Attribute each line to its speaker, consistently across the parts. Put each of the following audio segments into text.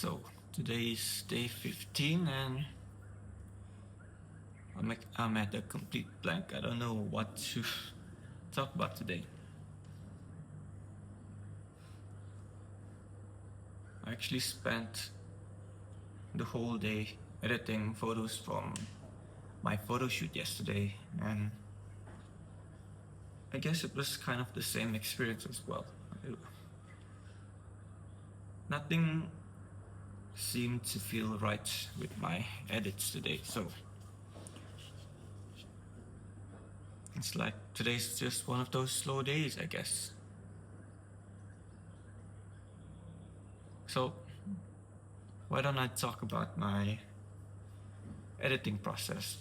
Speaker 1: So today is day 15 and I'm at a complete blank. I don't know what to talk about today. I actually spent the whole day editing photos from my photo shoot yesterday, and I guess it was kind of the same experience as well. Nothing seemed to feel right with my edits today, so it's like today's just one of those slow days, I guess. So why don't I talk about my editing process?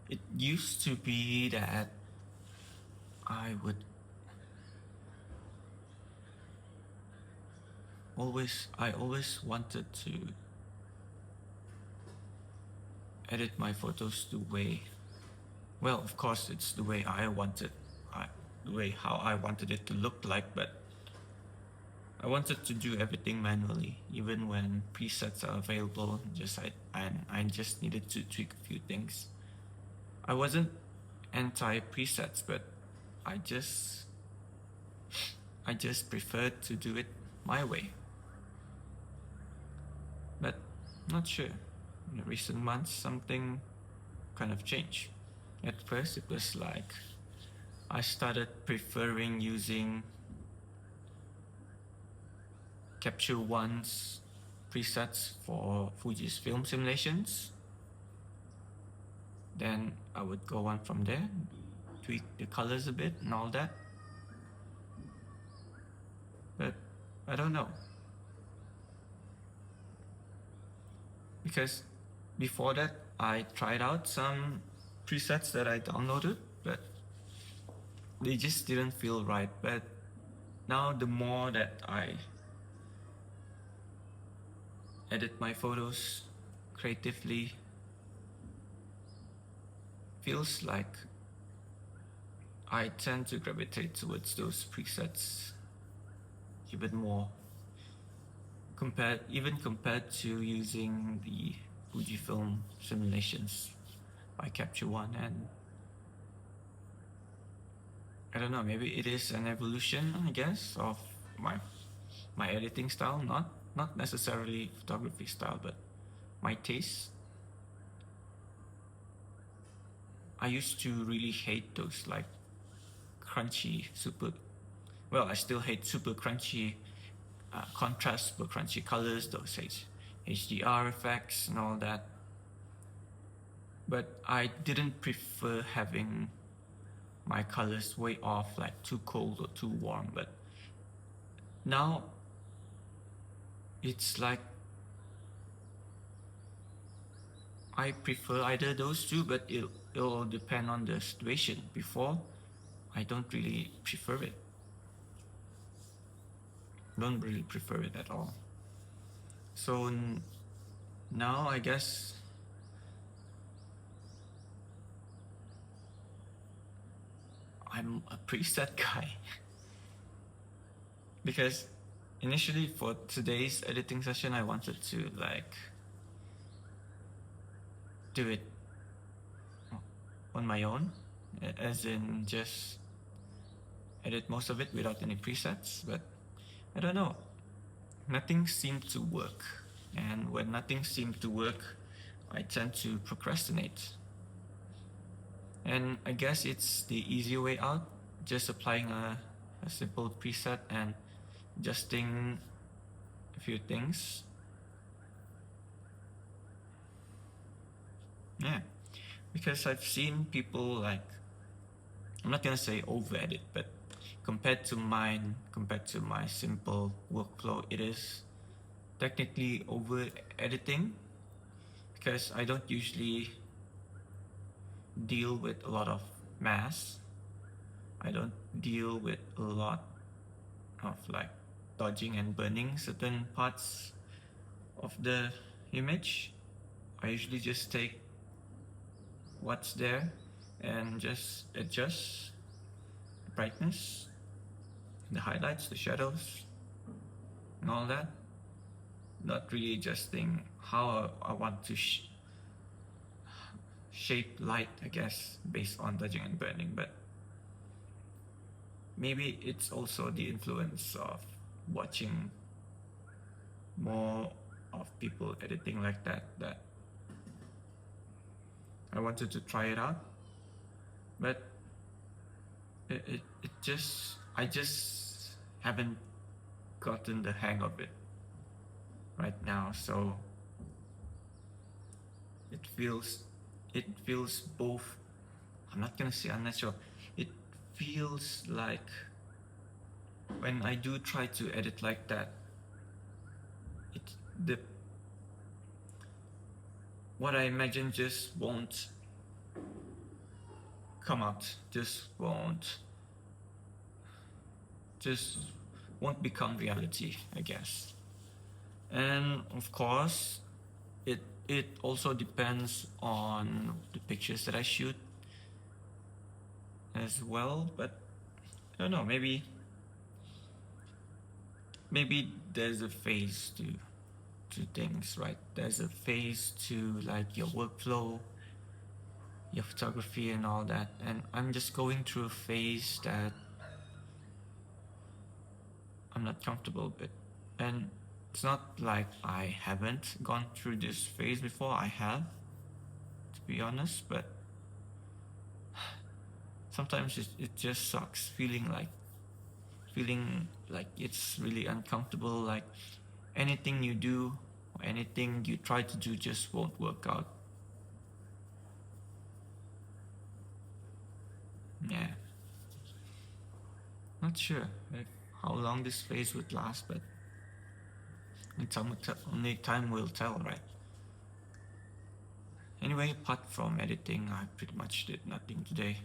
Speaker 1: It used to be that I always wanted to edit my photos the way, well, of course, it's the way the way how I wanted it to look like, but I wanted to do everything manually, even when presets are available. I just needed to tweak a few things. I wasn't anti presets, but I just preferred to do it my way. But not sure. In the recent months, something kind of changed. At first, it was like I started preferring using Capture One's presets for Fuji's film simulations. Then I would go on from there, tweak the colors a bit and all that. But I don't know. Because before that, I tried out some presets that I downloaded, but they just didn't feel right. But now the more that I edit my photos creatively, feels like I tend to gravitate towards those presets even more, compared to using the Fujifilm simulations by Capture One. And I don't know, maybe it is an evolution, I guess, of my editing style, not necessarily photography style, but my taste. I used to really hate those like crunchy, I still hate super crunchy contrast, super crunchy colors, those HDR effects and all that. But I didn't prefer having my colors way off, like too cold or too warm. But now it's like I prefer either those two, but it'll depend on the situation. Before, I don't really prefer it. Don't really prefer it at all. So now I guess I'm a preset guy. Because initially for today's editing session, I wanted to like do it on my own, as in just edit most of it without any presets. But I don't know, nothing seemed to work. And when nothing seemed to work, I tend to procrastinate. And I guess it's the easy way out, just applying a simple preset and adjusting a few things. Yeah, because I've seen people like, I'm not gonna say over edit, but compared to my simple workflow, it is technically over editing, because I don't usually deal with a lot of mass. I don't deal with a lot of like dodging and burning certain parts of the image. I usually just take what's there and just adjust the brightness, the highlights, the shadows, and all that. Not really adjusting how I want to shape light, I guess, based on dodging and burning. But maybe it's also the influence of watching more of people editing like that I wanted to try it out, but it just, I just haven't gotten the hang of it right now. So it feels both, I'm not gonna say unnatural, it feels like when I do try to edit like that, what I imagine just won't come out, just won't become reality, I guess. And of course, it also depends on the pictures that I shoot as well. But I don't know, maybe there's a phase to things, right? There's a phase to like your workflow, your photography and all that, and I'm just going through a phase that I'm not comfortable with. And it's not like I haven't gone through this phase before. I have, to be honest, but sometimes it just sucks feeling like it's really uncomfortable, like anything you do or anything you try to do just won't work out. Yeah, not sure how long this phase would last, but only time will tell, right? Anyway, apart from editing, I pretty much did nothing today.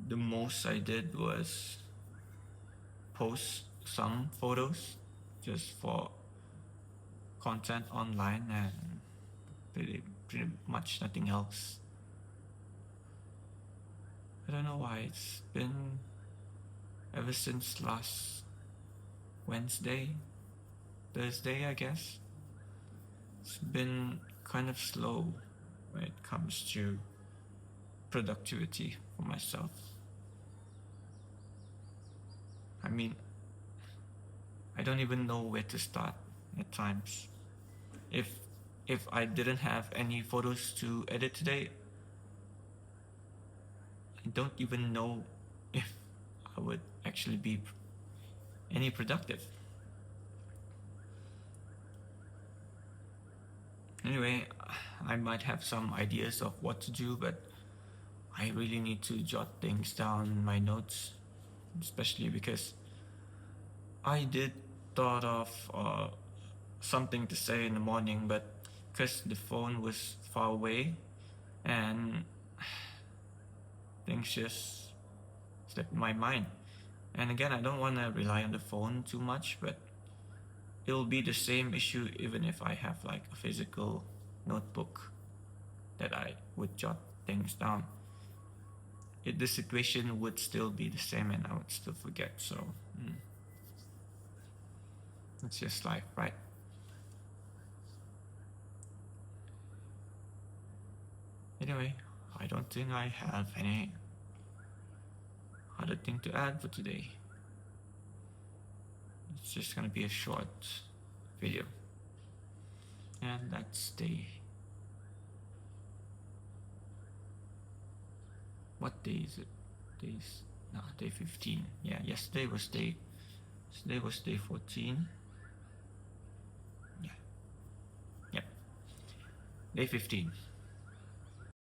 Speaker 1: The most I did was post some photos just for content online, and pretty much nothing else. I don't know why, it's been ever since last Thursday, I guess. It's been kind of slow when it comes to productivity for myself. I mean, I don't even know where to start at times. If I didn't have any photos to edit today, I don't even know if I would actually be any productive. Anyway, I might have some ideas of what to do, but I really need to jot things down in my notes, especially because I did thought of something to say in the morning, but because the phone was far away and things just slipped my mind. And again, I don't want to rely on the phone too much, but it'll be the same issue even if I have like a physical notebook that I would jot things down. The situation would still be the same and I would still forget. So it's just life, right? Anyway, I don't think I have any other thing to add for today. It's just gonna be a short video. And that's what day is it? Day 15. Yeah, yesterday was day 14. Yeah. Yep. Day 15.